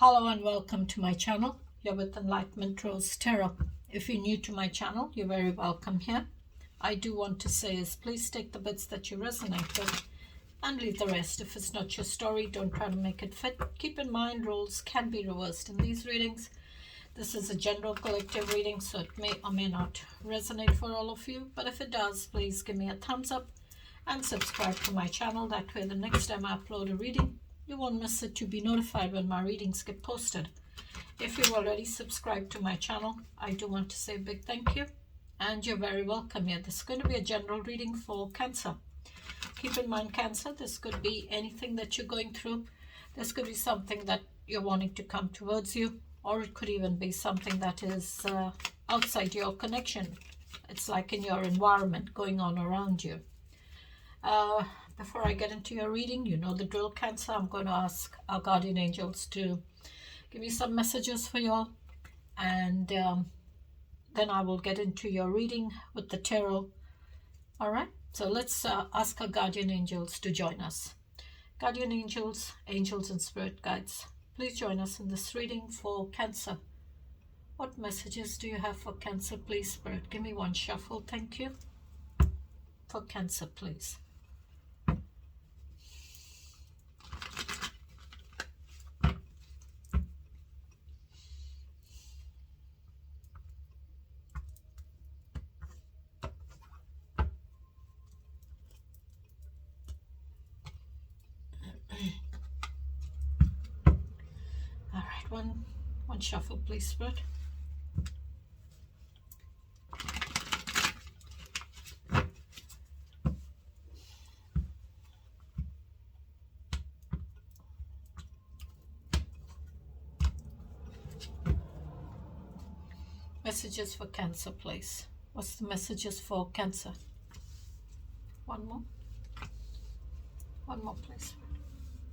Hello and welcome to my channel. You're with Enlightenment Rose Tarot. If you're new to my channel, you're very welcome here. I do want to say is please take the bits that you resonate with and leave the rest. If it's not your story, don't try to make it fit. Keep in mind, roles can be reversed in these readings. This is a general collective reading, so it may or may not resonate for all of you. But if it does, please give me a thumbs up and subscribe to my channel. That way the next time I upload a reading, you won't miss it to be notified when my readings get posted. If you've already subscribed to my channel, I do want to say a big thank you. And you're very welcome here. This is going to be a general reading for Cancer. Keep in mind, Cancer, this could be anything that you're going through. This could be something that you're wanting to come towards you. Or it could even be something that is outside your connection. It's like in your environment going on around you. Before I get into your reading, you know the drill, Cancer. I'm going to ask our guardian angels to give me some messages for y'all. And then I will get into your reading with the tarot. All right, so let's ask our guardian angels to join us. Guardian angels, angels and spirit guides, please join us in this reading for Cancer. What messages do you have for Cancer, please, Spirit? Give me one shuffle, thank you. For Cancer, please. All right, one shuffle, please, Spirit. Messages for Cancer, please. What's the messages for Cancer? One more, please.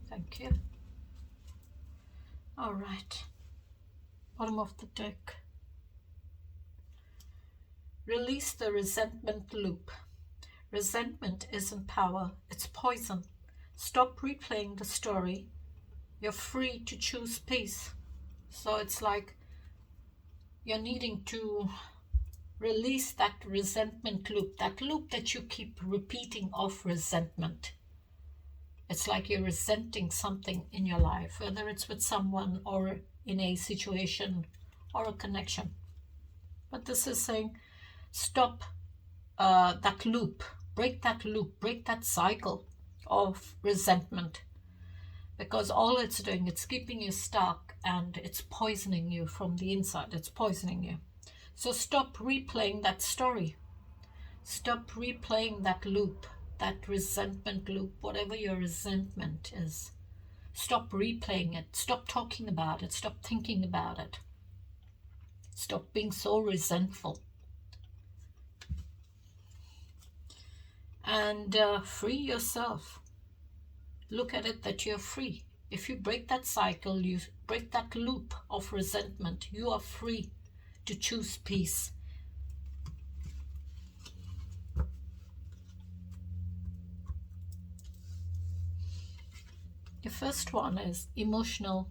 Thank you. All right, bottom of the deck. Release the resentment loop. Resentment isn't power, it's poison. Stop replaying the story. You're free to choose peace. So it's like you're needing to release that resentment loop, that loop that you keep repeating of resentment. It's like you're resenting something in your life, whether it's with someone or in a situation or a connection. But this is saying stop that loop, break that cycle of resentment, because all it's doing, it's keeping you stuck and it's poisoning you from the inside. It's poisoning you. So stop replaying that story. Stop replaying that loop, that resentment loop, whatever your resentment is. Stop replaying it. Stop talking about it. Stop thinking about it. Stop being so resentful. And free yourself. Look at it that you're free. If you break that cycle, you break that loop of resentment, you are free to choose peace. The first one is emotional.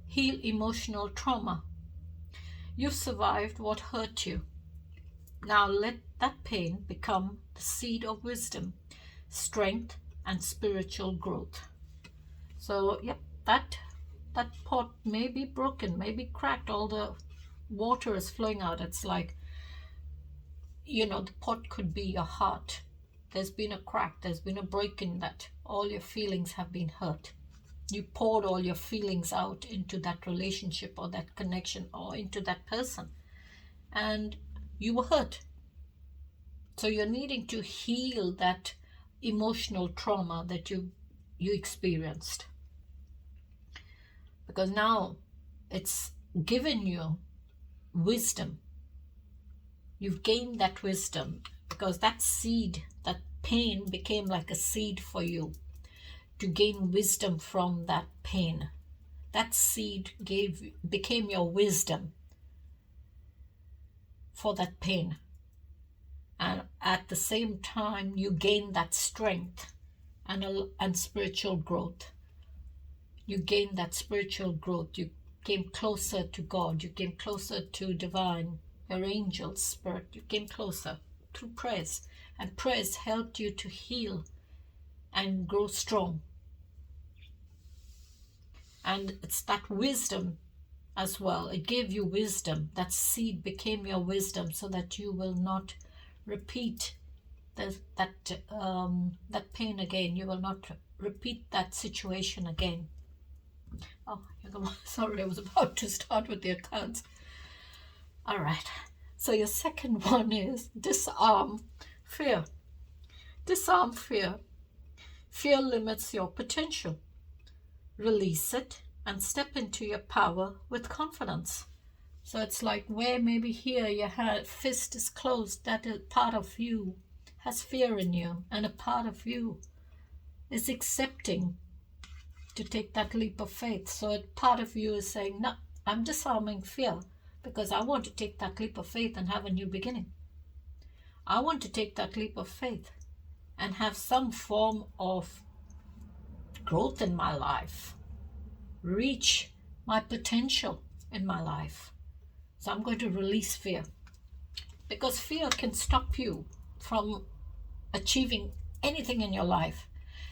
Heal emotional trauma. You've survived what hurt you. Now let that pain become the seed of wisdom, strength, and spiritual growth. So, yep, that pot may be broken, may be cracked. All the water is flowing out. It's like, you know, the pot could be your heart. There's been a crack. There's been a break in that. All your feelings have been hurt. You poured all your feelings out into that relationship or that connection or into that person. And you were hurt. So you're needing to heal that emotional trauma that you experienced. Because now it's given you wisdom. You've gained that wisdom because that seed, that pain became like a seed for you to gain wisdom from that pain. That seed became your wisdom for that pain. And at the same time, you gain that strength and spiritual growth You gain that spiritual growth. You came closer to God. You came closer to divine, your angel spirit. You came closer through prayers. And prayers helped you to heal and grow strong. And it's that wisdom as well. It gave you wisdom. That seed became your wisdom so that you will not repeat that pain again. You will not repeat that situation again. Oh, sorry, I was about to start with the accounts. All right. So your second one is disarm fear. Disarm fear. Fear limits your potential. Release it and step into your power with confidence. So it's like where maybe here your fist is closed, that is part of you has fear in you, and a part of you is accepting to take that leap of faith. So a part of you is saying, no, I'm disarming fear because I want to take that leap of faith and have a new beginning. I want to take that leap of faith and have some form of growth in my life, reach my potential in my life. So I'm going to release fear, because fear can stop you from achieving anything in your life.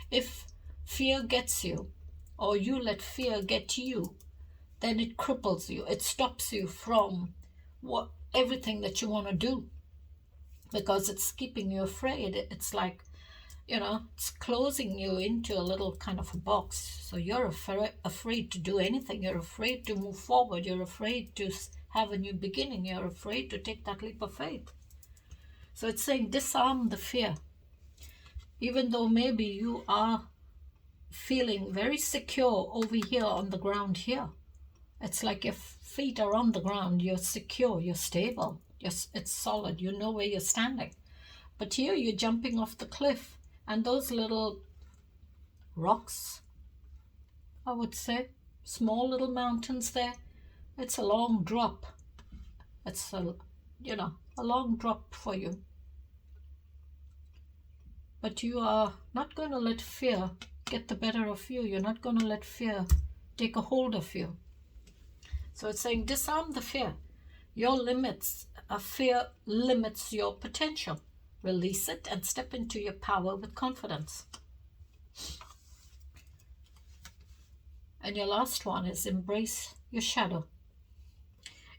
If fear gets you, or you let fear get you, then it cripples you. It stops you from everything that you want to do, because it's keeping you afraid. It's like, it's closing you into a little kind of a box. So you're afraid to do anything. You're afraid to move forward. You're afraid to have a new beginning. You're afraid to take that leap of faith. So it's saying disarm the fear. Even though maybe you are feeling very secure over here on the ground here. It's like your feet are on the ground. You're secure. You're stable. It's solid. You know where you're standing. But here you're jumping off the cliff. And those little rocks, I would say, small little mountains there, it's a long drop. It's a long drop for you. But you are not going to let fear get the better of you. You're not going to let fear take a hold of you. So it's saying disarm the fear. Your limits, fear limits your potential. Release it and step into your power with confidence. And your last one is embrace your shadow.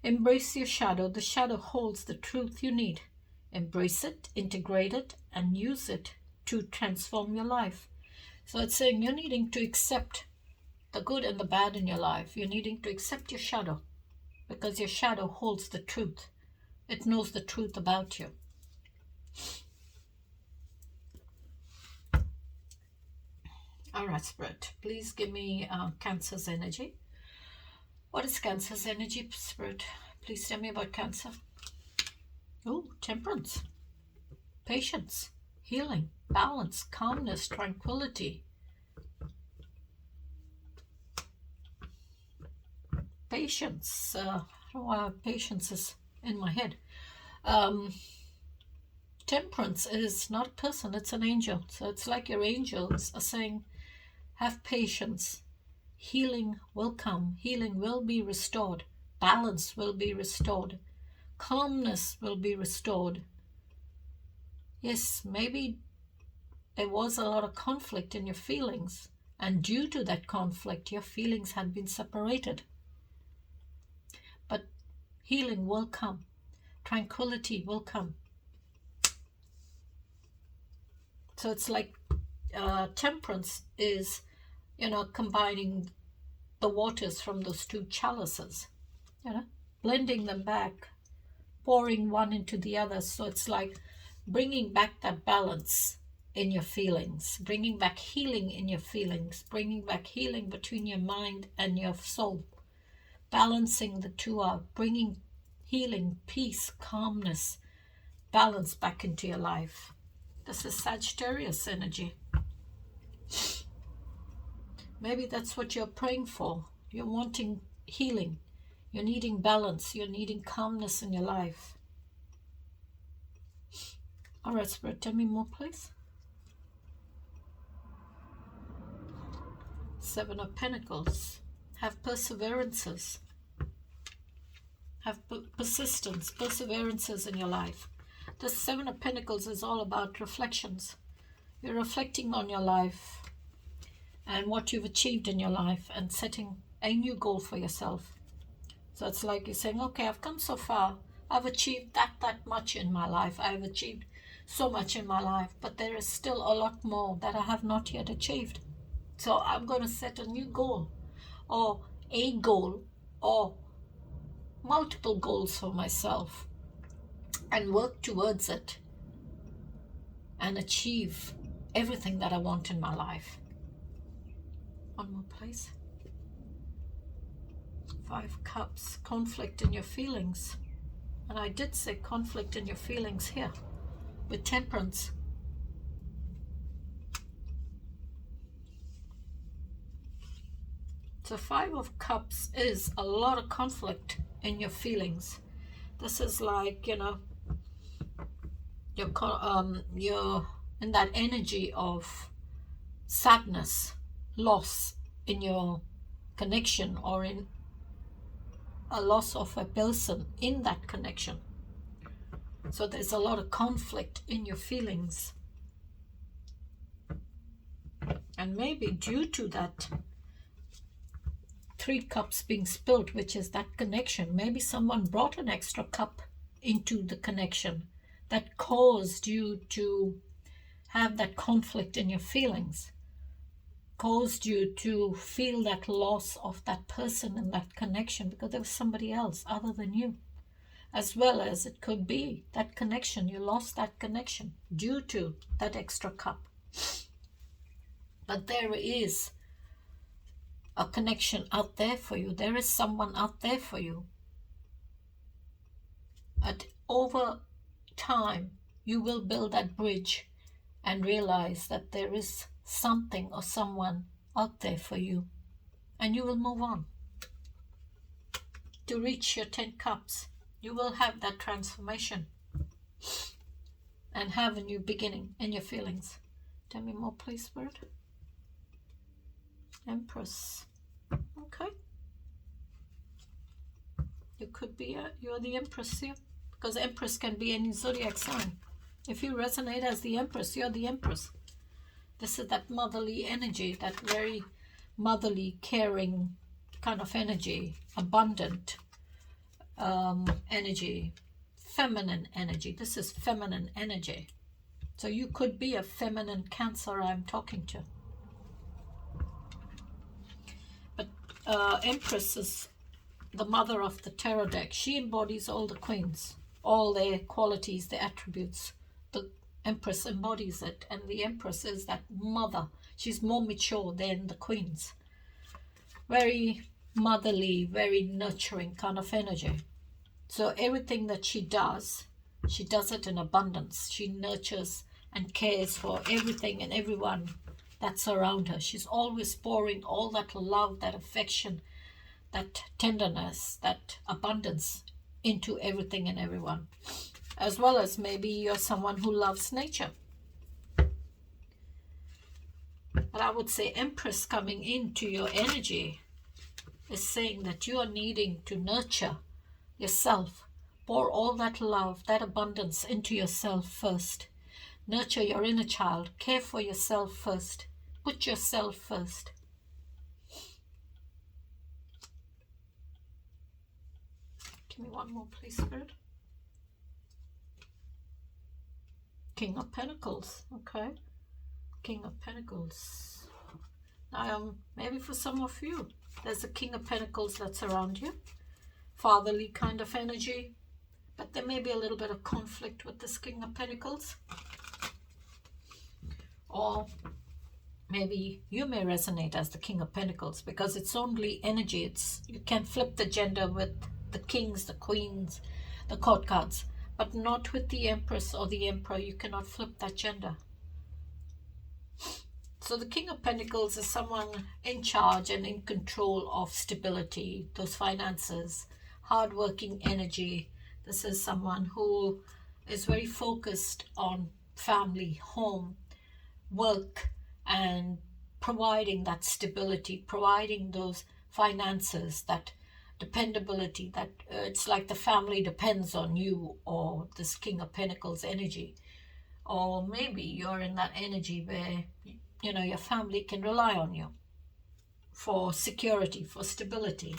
Embrace your shadow. The shadow holds the truth you need. Embrace it, integrate it, and use it to transform your life. So it's saying you're needing to accept the good and the bad in your life. You're needing to accept your shadow, because your shadow holds the truth. It knows the truth about you. All right, Spirit, please give me Cancer's energy. What is Cancer's energy, Spirit? Please tell me about Cancer. Oh, Temperance, patience, healing, balance, calmness, tranquility. Patience. I don't know why patience is in my head. Temperance is not a person, it's an angel. So it's like your angels are saying, have patience. Healing will come. Healing will be restored. Balance will be restored. Calmness will be restored. Yes, maybe there was a lot of conflict in your feelings, and due to that conflict, your feelings had been separated. But healing will come. Tranquility will come. So it's like temperance is, combining the waters from those two chalices, blending them back, pouring one into the other. So it's like bringing back that balance in your feelings, bringing back healing in your feelings, bringing back healing between your mind and your soul, balancing the two out, bringing healing, peace, calmness, balance back into your life. This is Sagittarius energy. Maybe that's what you're praying for. You're wanting healing. You're needing balance. You're needing calmness in your life. All right, Spirit, tell me more, please. Seven of Pentacles. Have perseverances. Have persistence, perseverances in your life. The Seven of Pentacles is all about reflections. You're reflecting on your life and what you've achieved in your life and setting a new goal for yourself. So it's like you're saying, okay, I've come so far. I've achieved that much in my life. I've achieved so much in my life, but there is still a lot more that I have not yet achieved. So I'm going to set a new goal, or a goal, or multiple goals for myself, and work towards it and achieve everything that I want in my life. One more, please. Five of Cups. Conflict in your feelings. And I did say conflict in your feelings here with Temperance. So Five of Cups is a lot of conflict in your feelings. This is like, you know, you're in that energy of sadness, loss in your connection, or in a loss of a person in that connection. So there's a lot of conflict in your feelings. And maybe due to that Three Cups being spilled, which is that connection, maybe someone brought an extra cup into the connection that caused you to have that conflict in your feelings, caused you to feel that loss of that person in that connection because there was somebody else other than you. As well as it could be that connection, you lost that connection due to that extra cup. But there is a connection out there for you. There is someone out there for you. And over time, you will build that bridge and realize that there is something or someone out there for you. And you will move on to reach your 10 cups. You will have that transformation and have a new beginning in your feelings. Tell me more, please, Spirit. Empress. Okay. You could be you're the Empress here, because Empress can be any zodiac sign. If you resonate as the Empress, you're the Empress. This is that motherly energy, that very motherly, caring kind of energy, abundant energy, feminine energy. This is feminine energy. So you could be a feminine Cancer I'm talking to. But Empress is the mother of the tarot deck. She embodies all the queens, all their qualities, their attributes. The Empress embodies it, and the Empress is that mother. She's more mature than the queens. Very motherly, very nurturing kind of energy. So everything that she does it in abundance. She nurtures and cares for everything and everyone that's around her. She's always pouring all that love, that affection, that tenderness, that abundance into everything and everyone. As well as maybe you're someone who loves nature. But I would say Empress coming into your energy is saying that you are needing to nurture yourself. Pour all that love, that abundance into yourself first. Nurture your inner child. Care for yourself first. Put yourself first. Give me one more, please, Spirit. King of Pentacles. Okay. King of Pentacles. Now, maybe for some of you, there's a King of Pentacles that's around you. Fatherly kind of energy. But there may be a little bit of conflict with this King of Pentacles. Or maybe you may resonate as the King of Pentacles because it's only energy. You can flip the gender with the kings, the queens, the court cards, but not with the Empress or the Emperor. You cannot flip that gender. So the King of Pentacles is someone in charge and in control of stability, those finances, hardworking energy. This is someone who is very focused on family, home, work, and providing that stability, providing those finances, that dependability, that it's like the family depends on you, or this King of Pentacles energy. Or maybe you're in that energy where, you know, your family can rely on you for security, for stability.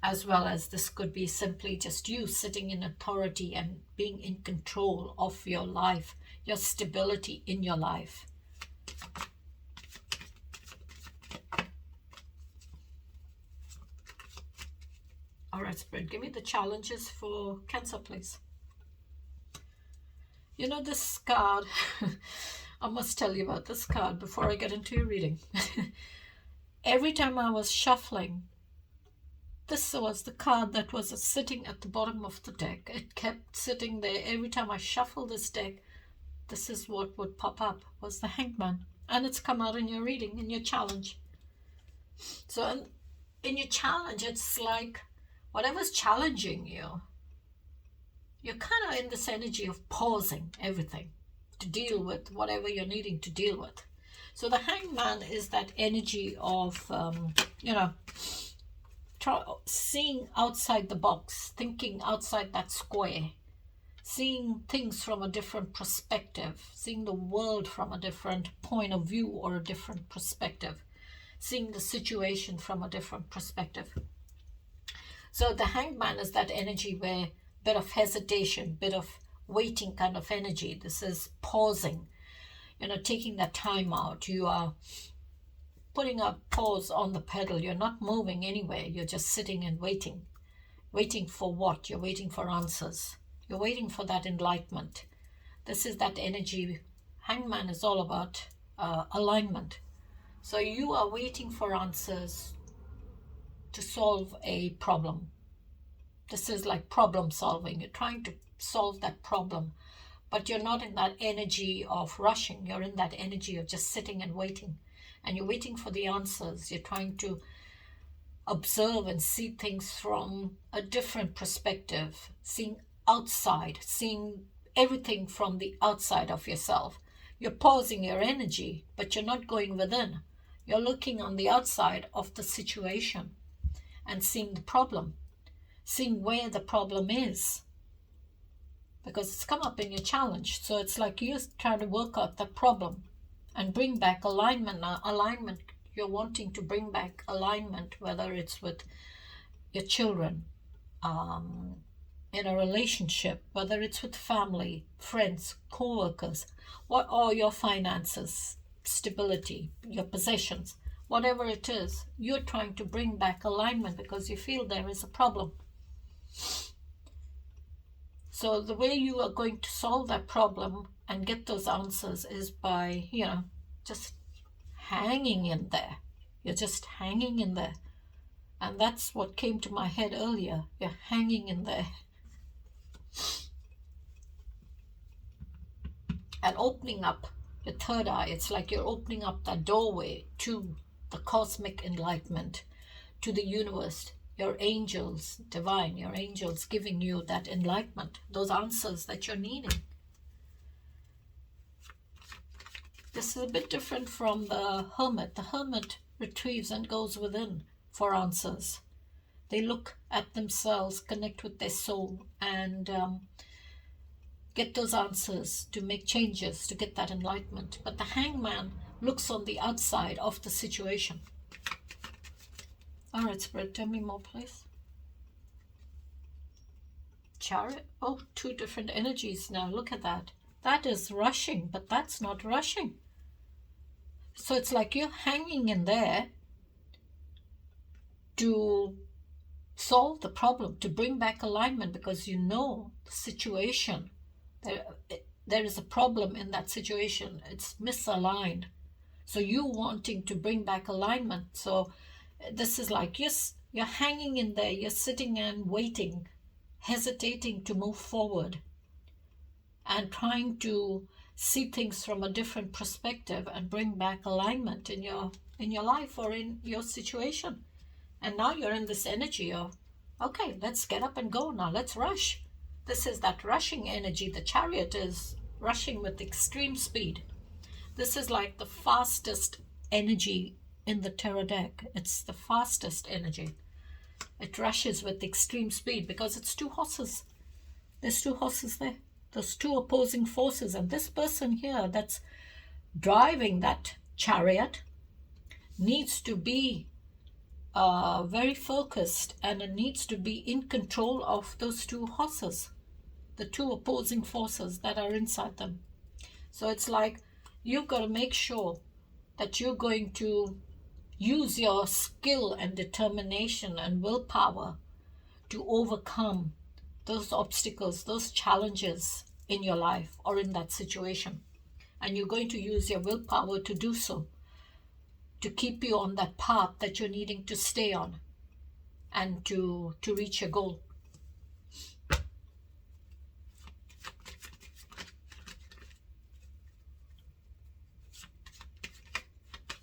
As well as this could be simply just you sitting in authority and being in control of your life, your stability in your life. All right, Spirit, give me the challenges for Cancer, please. You know, this card, I must tell you about this card before I get into your reading. Every time I was shuffling, this was the card that was sitting at the bottom of the deck. It kept sitting there. Every time I shuffle this deck, this is what would pop up, was the Hangman. And it's come out in your reading, in your challenge. So in your challenge, it's like whatever's challenging you, you're kind of in this energy of pausing everything to deal with whatever you're needing to deal with. So the Hangman is that energy of, you know, seeing outside the box, thinking outside that square, seeing things from a different perspective, seeing the world from a different point of view or a different perspective, seeing the situation from a different perspective. So the Hangman is that energy where bit of hesitation, bit of waiting kind of energy. This is pausing, you know, taking that time out. You are putting a pause on the pedal. You're not moving anywhere. You're just sitting and waiting. Waiting for what? You're waiting for answers. You're waiting for that enlightenment. This is that energy. Hangman is all about alignment. So you are waiting for answers to solve a problem. This is like problem solving. You're trying to solve that problem, but you're not in that energy of rushing. You're in that energy of just sitting and waiting. And you're waiting for the answers. You're trying to observe and see things from a different perspective, seeing outside, seeing everything from the outside of yourself. You're pausing your energy, but you're not going within. You're looking on the outside of the situation and seeing the problem, seeing where the problem is, because it's come up in your challenge. So it's like you're trying to work out the problem and bring back alignment. Now, alignment, you're wanting to bring back alignment, whether it's with your children, in a relationship, whether it's with family, friends, co-workers, or your finances, stability, your possessions, whatever it is, you're trying to bring back alignment because you feel there is a problem. So the way you are going to solve that problem and get those answers is by, you know, just hanging in there. You're just hanging in there. And that's what came to my head earlier. You're hanging in there. And opening up your third eye. It's like you're opening up that doorway to the cosmic enlightenment, to the universe. Your angels, divine, your angels giving you that enlightenment, those answers that you're needing. This is a bit different from the hermit. The hermit retrieves and goes within for answers. They look at themselves, connect with their soul, and get those answers to make changes, to get that enlightenment. But the Hangman looks on the outside of the situation. All right, Spirit, tell me more, please. Chariot. Oh, two different energies now. Look at that. That is rushing, but that's not rushing. So it's like you're hanging in there to solve the problem, to bring back alignment, because you know the situation. There is a problem in that situation. It's misaligned. So you wanting to bring back alignment. So this is like you're hanging in there. You're sitting and waiting, hesitating to move forward and trying to see things from a different perspective and bring back alignment in your life or in your situation. And now you're in this energy of, okay, let's get up and go now. Let's rush. This is that rushing energy. The Chariot is rushing with extreme speed. This is like the fastest energy in the tarot deck. It's the fastest energy. It rushes with extreme speed because it's two horses. There's two horses there. There's two opposing forces. And this person here that's driving that chariot needs to be very focused, and it needs to be in control of those two horses, the two opposing forces that are inside them. So it's like you've got to make sure that you're going to use your skill and determination and willpower to overcome those obstacles, those challenges in your life or in that situation. And you're going to use your willpower to do so, to keep you on that path that you're needing to stay on and to reach your goal.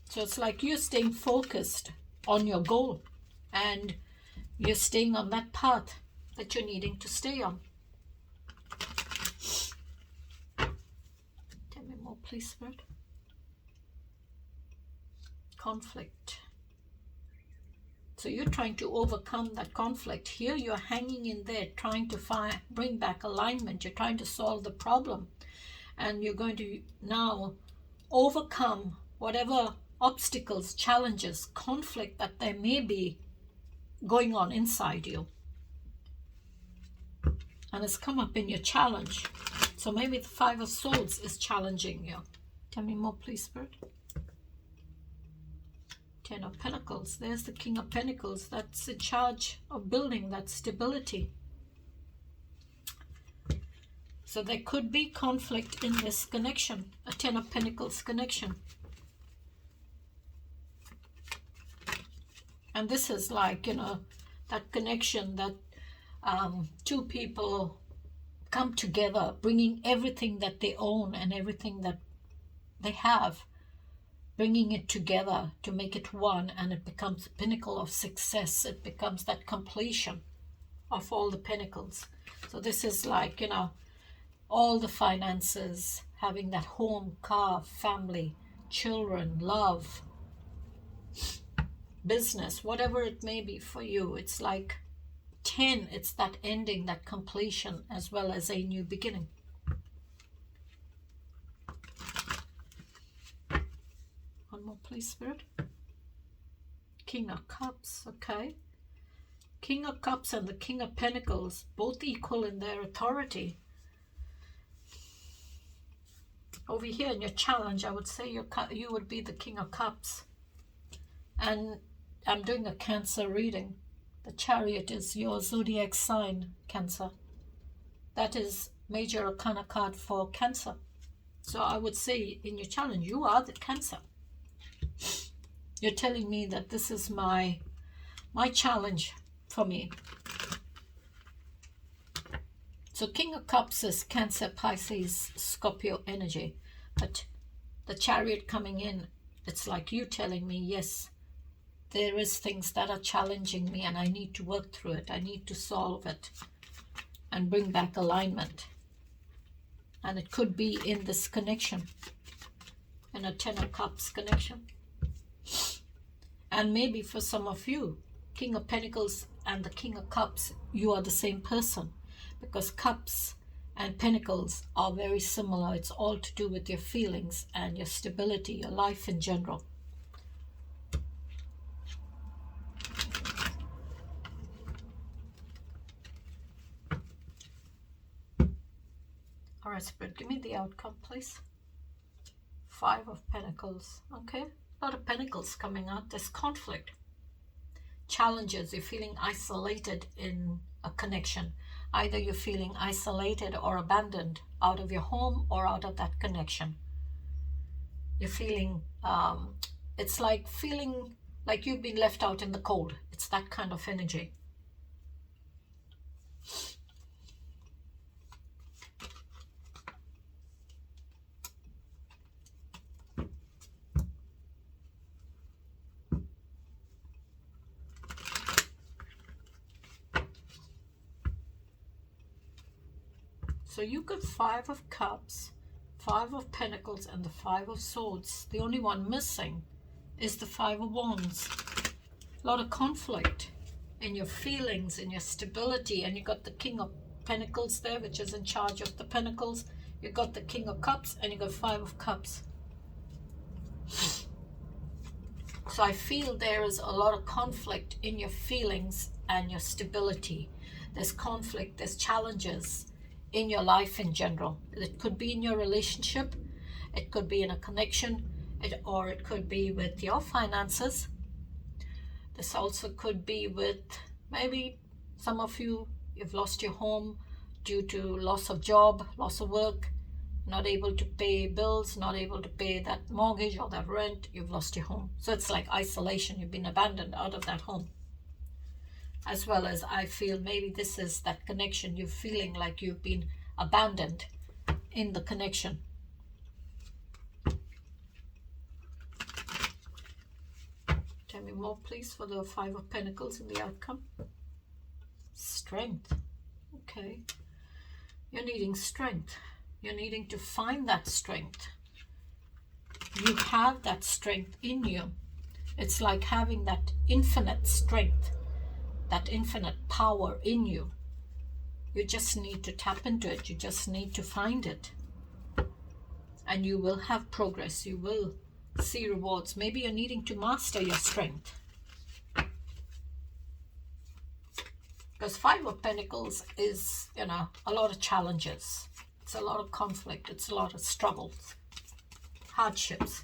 So it's like you're staying focused on your goal and you're staying on that path that you're needing to stay on. Tell me more, please, Spirit. Conflict. So you're trying to overcome that conflict. Here you're hanging in there trying to bring back alignment. You're trying to solve the problem. And you're going to now overcome whatever obstacles, challenges, conflict that there may be going on inside you. And it's come up in your challenge. So maybe the Five of Swords is challenging you. Tell me more, please, Spirit. Ten of Pentacles. There's the King of Pentacles. That's in charge of building that stability. So there could be conflict in this connection, a Ten of Pentacles connection. And this is like, that connection that two people come together, bringing everything that they own and everything that they have, bringing it together to make it one, and it becomes the pinnacle of success. It becomes that completion of all the pinnacles. So this is like, all the finances, having that home, car, family, children, love, business, whatever it may be for you. It's like 10, it's that ending, that completion, as well as a new beginning. One more, please, Spirit. King of Cups, okay. King of Cups and the King of Pentacles, both equal in their authority. Over here in your challenge, I would say you would be the King of Cups. And I'm doing a Cancer reading. The Chariot is your zodiac sign, Cancer. That is major arcana card for Cancer. So I would say in your challenge, you are the Cancer. You're telling me that this is my challenge for me. So King of Cups is Cancer, Pisces, Scorpio energy. But the Chariot coming in, it's like you telling me, yes, there is things that are challenging me and I need to work through it. I need to solve it and bring back alignment. And it could be in this connection, in a Ten of Cups connection. And maybe for some of you, King of Pentacles and the King of Cups, you are the same person. Because Cups and Pentacles are very similar. It's all to do with your feelings and your stability, your life in general. All right, Spirit, give me the outcome, please. Five of Pentacles. Okay, a lot of Pentacles coming out. There's conflict, challenges. You're feeling isolated in a connection. Either you're feeling isolated or abandoned out of your home or out of that connection. You're feeling, it's like feeling like you've been left out in the cold. It's that kind of energy. So you got Five of Cups, Five of Pentacles and the Five of Swords. The only one missing is the Five of Wands. A lot of conflict in your feelings, in your stability. And you got the King of Pentacles there, which is in charge of the Pentacles. You got the King of Cups and you got Five of Cups. So I feel there is a lot of conflict in your feelings and your stability. There's conflict, there's challenges in your life in general. It could be in your relationship, it could be in a connection, or it could be with your finances. This also could be with maybe some of you, you've lost your home due to loss of job, loss of work, not able to pay bills, not able to pay that mortgage or that rent. You've lost your home. So it's like isolation. You've been abandoned out of that home. As well as I feel maybe this is that connection. You're feeling like you've been abandoned in the connection. Tell me more, please, for the Five of Pentacles in the outcome. Strength. Okay. You're needing strength. You're needing to find that strength. You have that strength in you. It's like having that infinite strength, that infinite power in you. You just need to tap into it. You just need to find it. And you will have progress. You will see rewards. Maybe you're needing to master your strength. Because Five of Pentacles is, you know, a lot of challenges. It's a lot of conflict. It's a lot of struggles, hardships.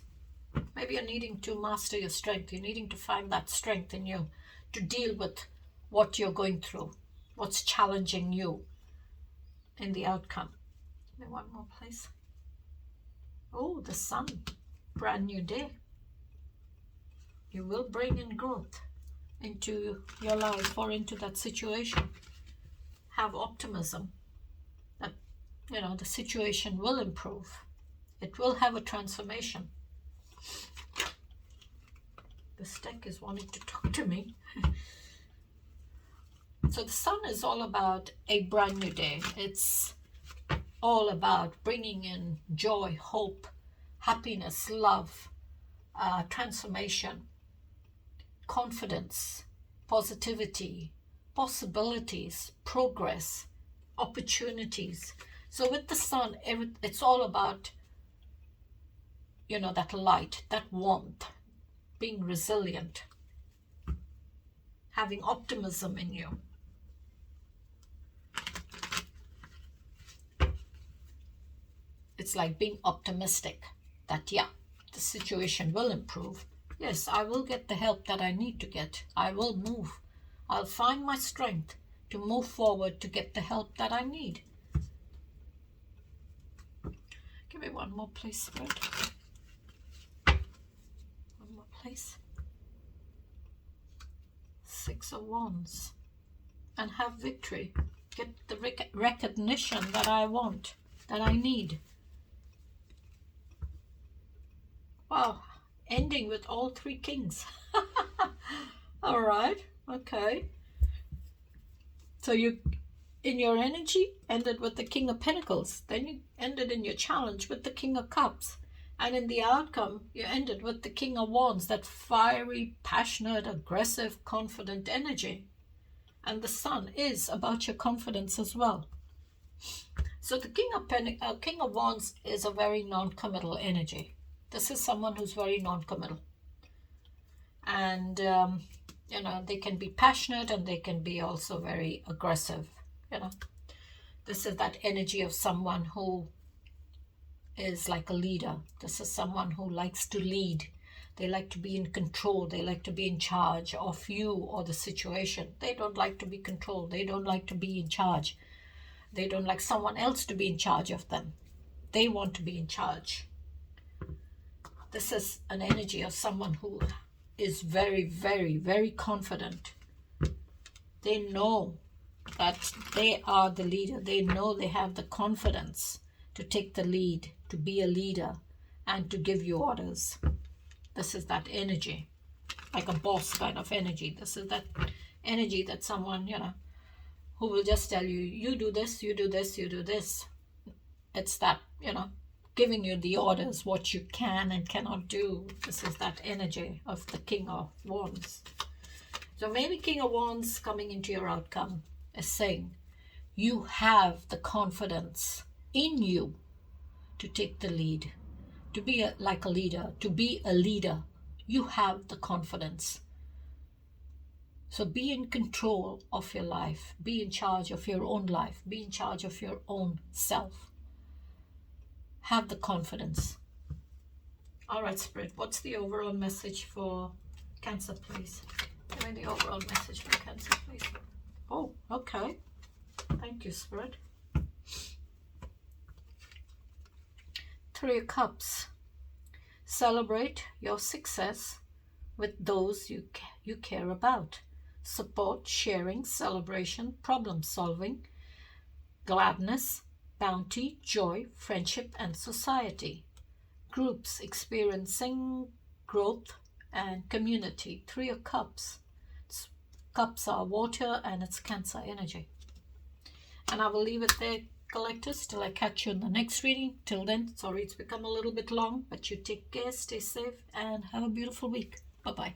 Maybe you're needing to master your strength. You're needing to find that strength in you to deal with what you're going through, what's challenging you in the outcome. Give me one more, please. Oh, the Sun. Brand new day. You will bring in growth into your life or into that situation. Have optimism that, you know, the situation will improve. It will have a transformation. This deck is wanting to talk to me. So the Sun is all about a brand new day. It's all about bringing in joy, hope, happiness, love, transformation, confidence, positivity, possibilities, progress, opportunities. So with the Sun, it's all about, you know, that light, that warmth, being resilient, having optimism in you. It's like being optimistic that, yeah, the situation will improve. Yes, I will get the help that I need to get. I will move. I'll find my strength to move forward to get the help that I need. Give me one more, please, Spirit. One more, please. Six of Wands. And have victory. Get the recognition that I want, that I need. Wow, ending with all three kings. All right, okay. So you, in your energy, ended with the King of Pentacles. Then you ended in your challenge with the King of Cups. And in the outcome, you ended with the King of Wands, that fiery, passionate, aggressive, confident energy. And the Sun is about your confidence as well. So the King of Wands is a very non-committal energy. This is someone who's very non-committal. And, you know, they can be passionate and they can be also very aggressive, you know. This is that energy of someone who is like a leader. This is someone who likes to lead. They like to be in control. They like to be in charge of you or the situation. They don't like to be controlled. They don't like to be in charge. They don't like someone else to be in charge of them. They want to be in charge. This is an energy of someone who is very, very, very confident. They know that they are the leader. They know they have the confidence to take the lead, to be a leader, and to give you orders. This is that energy, like a boss kind of energy. This is that energy that someone, you know, who will just tell you, you do this, you do this, you do this. It's that, you know, giving you the orders, what you can and cannot do. This is that energy of the King of Wands. So maybe King of Wands coming into your outcome is saying, you have the confidence in you to take the lead, to be like a leader, to be a leader. You have the confidence. So be in control of your life. Be in charge of your own life. Be in charge of your own self. Have the confidence. All right, Spirit, what's the overall message for Cancer, please? Give me the overall message for Cancer, please. Oh, okay. Thank you, Spirit. 3 of Cups. Celebrate your success with those you care about. Support, sharing, celebration, problem solving, gladness, bounty, joy, friendship, and society. Groups experiencing growth and community. 3 of Cups. Cups are water and it's Cancer energy. And I will leave it there, collectors, till I catch you in the next reading. Till then, sorry it's become a little bit long, but you take care, stay safe, and have a beautiful week. Bye-bye.